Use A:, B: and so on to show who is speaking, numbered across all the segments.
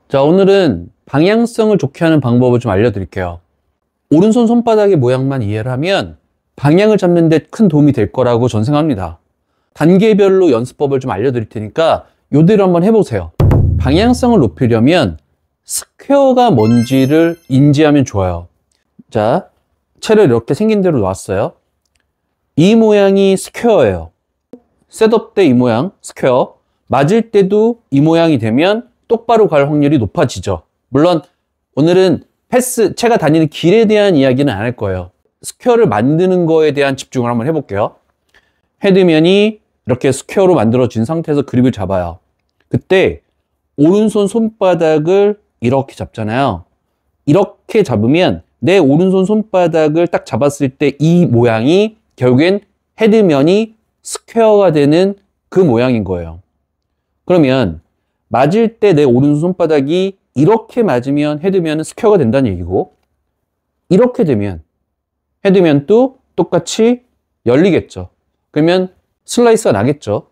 A: 자, 오늘은 방향성을 좋게 하는 방법을 좀 알려드릴게요. 오른손 손바닥의 모양만 이해를 하면 방향을 잡는 데 큰 도움이 될 거라고 전 생각합니다. 단계별로 연습법을 좀 알려드릴 테니까 이대로 한번 해보세요. 방향성을 높이려면 스퀘어가 뭔지를 인지하면 좋아요. 자, 채를 이렇게 생긴 대로 놨어요. 이 모양이 스퀘어예요. 셋업 때 이 모양, 스퀘어. 맞을 때도 이 모양이 되면 똑바로 갈 확률이 높아지죠. 물론 오늘은 채가 다니는 길에 대한 이야기는 안 할 거예요. 스퀘어를 만드는 거에 대한 집중을 한번 해볼게요. 헤드면이 이렇게 스퀘어로 만들어진 상태에서 그립을 잡아요. 그때 오른손 손바닥을 이렇게 잡잖아요. 이렇게 잡으면 내 오른손 손바닥을 딱 잡았을 때 이 모양이 결국엔 헤드면이 스퀘어가 되는 그 모양인 거예요. 그러면 맞을 때 내 오른손 손바닥이 이렇게 맞으면 헤드면은 스퀘어가 된다는 얘기고, 이렇게 되면 헤드면도 똑같이 열리겠죠. 그러면 슬라이스가 나겠죠.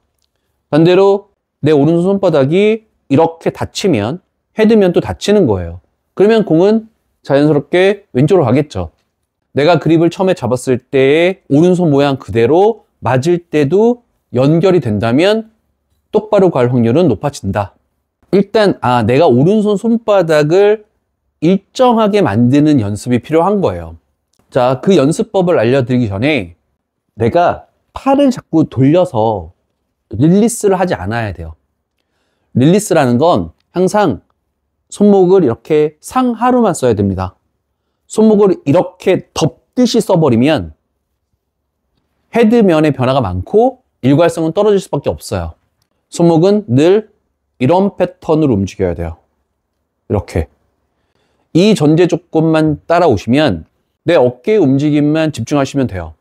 A: 반대로 내 오른손 손바닥이 이렇게 닫히면 헤드면도 닫히는 거예요. 그러면 공은 자연스럽게 왼쪽으로 가겠죠. 내가 그립을 처음에 잡았을 때의 오른손 모양 그대로 맞을 때도 연결이 된다면 똑바로 갈 확률은 높아진다. 일단 내가 오른손 손바닥을 일정하게 만드는 연습이 필요한 거예요. 자, 그 연습법을 알려드리기 전에 내가 팔을 자꾸 돌려서 릴리스를 하지 않아야 돼요. 릴리스라는 건 항상 손목을 이렇게 상하로만 써야 됩니다. 손목을 이렇게 덮듯이 써버리면 헤드면의 변화가 많고 일괄성은 떨어질 수밖에 없어요. 손목은 늘 이런 패턴으로 움직여야 돼요. 이렇게. 이 전제 조건만 따라오시면 내 어깨의 움직임만 집중하시면 돼요.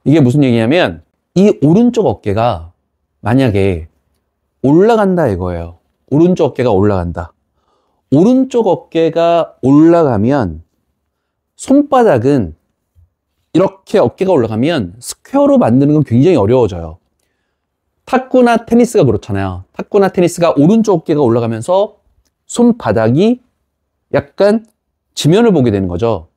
A: 이게 무슨 얘기냐면 이 오른쪽 어깨가 만약에 올라간다 이거예요. 오른쪽 어깨가 올라간다. 오른쪽 어깨가 올라가면 손바닥은 이렇게 어깨가 올라가면 스퀘어로 만드는 건 굉장히 어려워져요. 탁구나 테니스가 그렇잖아요. 탁구나 테니스가 오른쪽 어깨가 올라가면서 손바닥이 약간 지면을 보게 되는 거죠.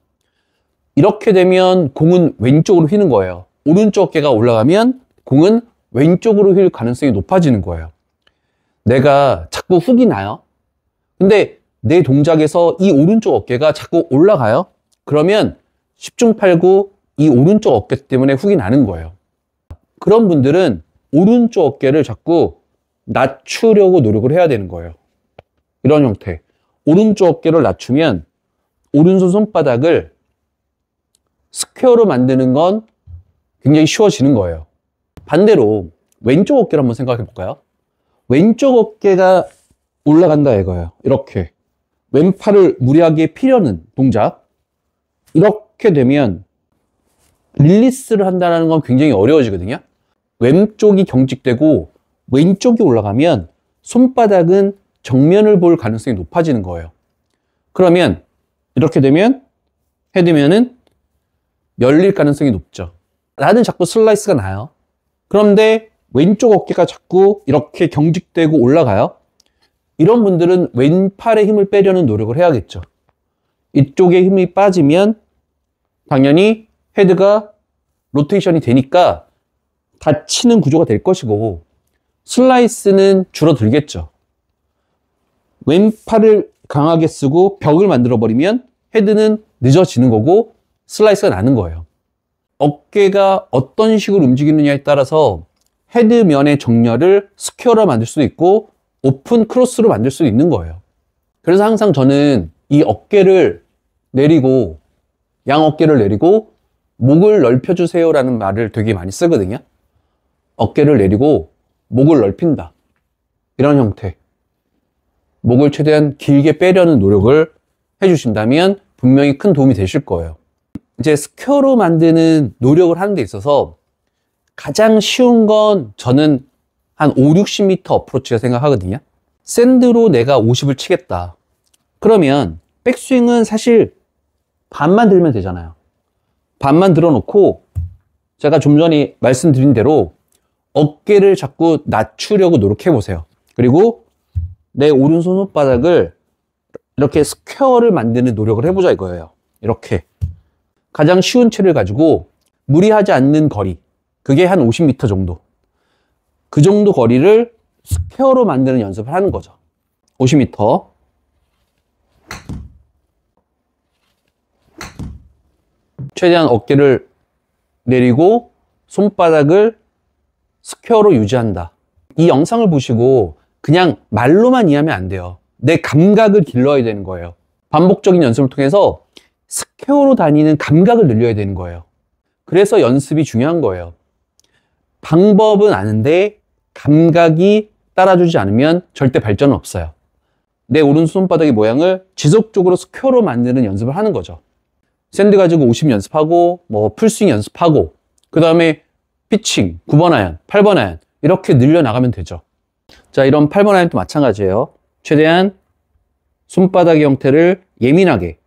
A: 이렇게 되면 공은 왼쪽으로 휘는 거예요. 오른쪽 어깨가 올라가면 공은 왼쪽으로 휠 가능성이 높아지는 거예요. 내가 자꾸 훅이 나요. 근데 내 동작에서 이 오른쪽 어깨가 자꾸 올라가요. 그러면 10중 8구 이 오른쪽 어깨 때문에 훅이 나는 거예요. 그런 분들은 오른쪽 어깨를 자꾸 낮추려고 노력을 해야 되는 거예요. 이런 형태. 오른쪽 어깨를 낮추면 오른손 손바닥을 스퀘어로 만드는 건 굉장히 쉬워지는 거예요. 반대로 왼쪽 어깨를 한번 생각해 볼까요? 왼쪽 어깨가 올라간다 이거예요. 이렇게. 왼팔을 무리하게 피려는 동작. 이렇게 되면 릴리스를 한다는 건 굉장히 어려워지거든요. 왼쪽이 경직되고 왼쪽이 올라가면 손바닥은 정면을 볼 가능성이 높아지는 거예요. 그러면 이렇게 되면 헤드면은 열릴 가능성이 높죠. 나는 자꾸 슬라이스가 나요. 그런데 왼쪽 어깨가 자꾸 이렇게 경직되고 올라가요. 이런 분들은 왼팔에 힘을 빼려는 노력을 해야겠죠. 이쪽에 힘이 빠지면 당연히 헤드가 로테이션이 되니까 닫히는 구조가 될 것이고 슬라이스는 줄어들겠죠. 왼팔을 강하게 쓰고 벽을 만들어 버리면 헤드는 늦어지는 거고 슬라이스가 나는 거예요. 어깨가 어떤 식으로 움직이느냐에 따라서 헤드면의 정렬을 스퀘어로 만들 수도 있고 오픈 크로스로 만들 수도 있는 거예요. 그래서 항상 저는 이 어깨를 내리고 양 어깨를 내리고 목을 넓혀주세요 라는 말을 되게 많이 쓰거든요. 어깨를 내리고 목을 넓힌다. 이런 형태. 목을 최대한 길게 빼려는 노력을 해주신다면 분명히 큰 도움이 되실 거예요. 이제 스퀘어로 만드는 노력을 하는 데 있어서 가장 쉬운 건 저는 한 5, 60m 어프로치가 생각하거든요. 샌드로 내가 50을 치겠다. 그러면 백스윙은 사실 반만 들면 되잖아요. 반만 들어놓고 제가 좀 전에 말씀드린 대로 어깨를 자꾸 낮추려고 노력해 보세요. 그리고 내 오른손 손바닥을 이렇게 스퀘어를 만드는 노력을 해보자 이거예요. 이렇게. 가장 쉬운 채를 가지고 무리하지 않는 거리. 그게 한 50m 정도. 그 정도 거리를 스퀘어로 만드는 연습을 하는 거죠. 50m. 최대한 어깨를 내리고 손바닥을 스퀘어로 유지한다. 이 영상을 보시고 그냥 말로만 이해하면 안 돼요. 내 감각을 길러야 되는 거예요. 반복적인 연습을 통해서 스퀘어로 다니는 감각을 늘려야 되는 거예요. 그래서 연습이 중요한 거예요. 방법은 아는데 감각이 따라주지 않으면 절대 발전은 없어요. 내 오른손 손바닥의 모양을 지속적으로 스퀘어로 만드는 연습을 하는 거죠. 샌드 가지고 50 연습하고 뭐 풀스윙 연습하고 그 다음에 피칭 9번 아이언, 8번 아이언 이렇게 늘려나가면 되죠. 자, 이런 8번 아이언도 마찬가지예요. 최대한 손바닥의 형태를 예민하게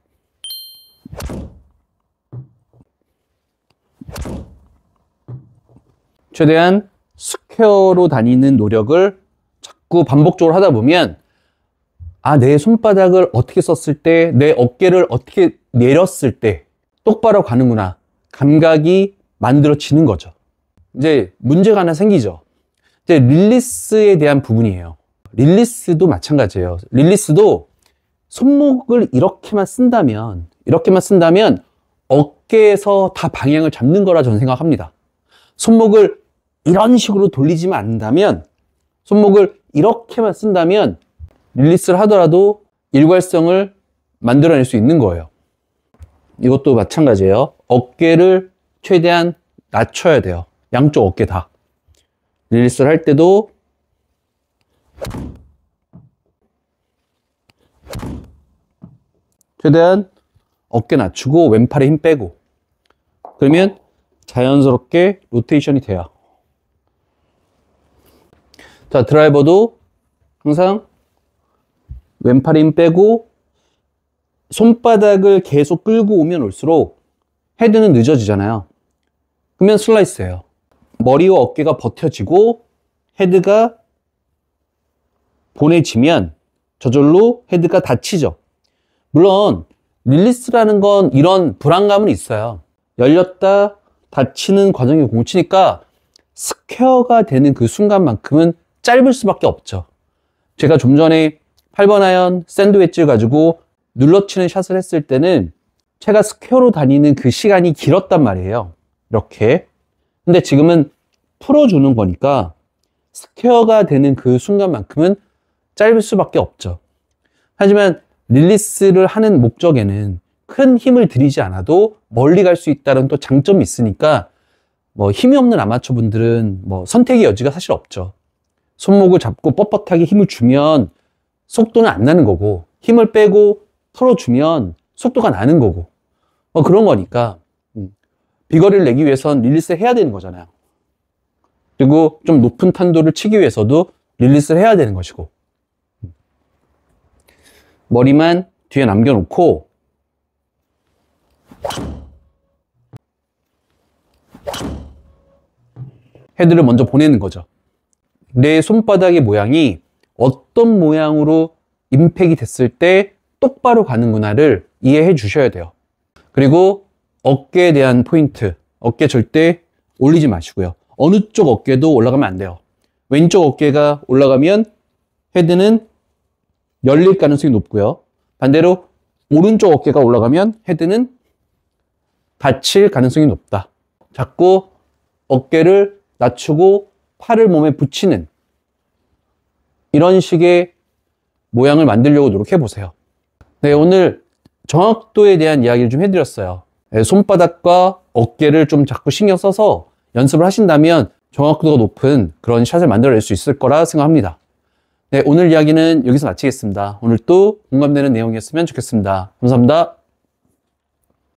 A: 최대한 스퀘어로 다니는 노력을 자꾸 반복적으로 하다 보면 아, 내 손바닥을 어떻게 썼을 때, 내 어깨를 어떻게 내렸을 때 똑바로 가는구나. 감각이 만들어지는 거죠. 이제 문제가 하나 생기죠. 이제 릴리스에 대한 부분이에요. 릴리스도 마찬가지예요. 릴리스도 손목을 이렇게만 쓴다면 어깨에서 다 방향을 잡는 거라 저는 생각합니다. 손목을 이런 식으로 돌리지만 않는다면, 손목을 이렇게만 쓴다면 릴리스를 하더라도 일괄성을 만들어낼 수 있는 거예요. 이것도 마찬가지예요. 어깨를 최대한 낮춰야 돼요. 양쪽 어깨 다. 릴리스를 할 때도 최대한 어깨 낮추고 왼팔에 힘 빼고, 그러면 자연스럽게 로테이션이 돼요. 자, 드라이버도 항상 왼팔에 힘 빼고 손바닥을 계속 끌고 오면 올수록 헤드는 늦어지잖아요. 그러면 슬라이스예요. 머리와 어깨가 버텨지고 헤드가 보내지면 저절로 헤드가 닫히죠. 물론 릴리스라는 건 이런 불안감은 있어요. 열렸다 닫히는 과정이 공을 치니까 스퀘어가 되는 그 순간만큼은 짧을 수밖에 없죠. 제가 좀 전에 8번 아이언 샌드 웨지를 가지고 눌러치는 샷을 했을 때는 제가 스퀘어로 다니는 그 시간이 길었단 말이에요. 이렇게. 근데 지금은 풀어주는 거니까 스퀘어가 되는 그 순간만큼은 짧을 수밖에 없죠. 하지만 릴리스를 하는 목적에는 큰 힘을 들이지 않아도 멀리 갈 수 있다는 또 장점이 있으니까 뭐 힘이 없는 아마추어 분들은 뭐 선택의 여지가 사실 없죠. 손목을 잡고 뻣뻣하게 힘을 주면 속도는 안 나는 거고, 힘을 빼고 털어주면 속도가 나는 거고, 그런 거니까 비거리를 내기 위해선 릴리스를 해야 되는 거잖아요. 그리고 좀 높은 탄도를 치기 위해서도 릴리스를 해야 되는 것이고, 머리만 뒤에 남겨놓고 헤드를 먼저 보내는 거죠. 내 손바닥의 모양이 어떤 모양으로 임팩이 됐을 때 똑바로 가는구나를 이해해 주셔야 돼요. 그리고 어깨에 대한 포인트, 어깨 절대 올리지 마시고요. 어느 쪽 어깨도 올라가면 안 돼요. 왼쪽 어깨가 올라가면 헤드는 열릴 가능성이 높고요. 반대로 오른쪽 어깨가 올라가면 헤드는 닫힐 가능성이 높다. 자꾸 어깨를 낮추고 팔을 몸에 붙이는 이런 식의 모양을 만들려고 노력해 보세요. 네, 오늘 정확도에 대한 이야기를 좀 해드렸어요. 손바닥과 어깨를 좀 자꾸 신경 써서 연습을 하신다면 정확도가 높은 그런 샷을 만들어낼 수 있을 거라 생각합니다. 네, 오늘 이야기는 여기서 마치겠습니다. 오늘 또 공감되는 내용이었으면 좋겠습니다. 감사합니다.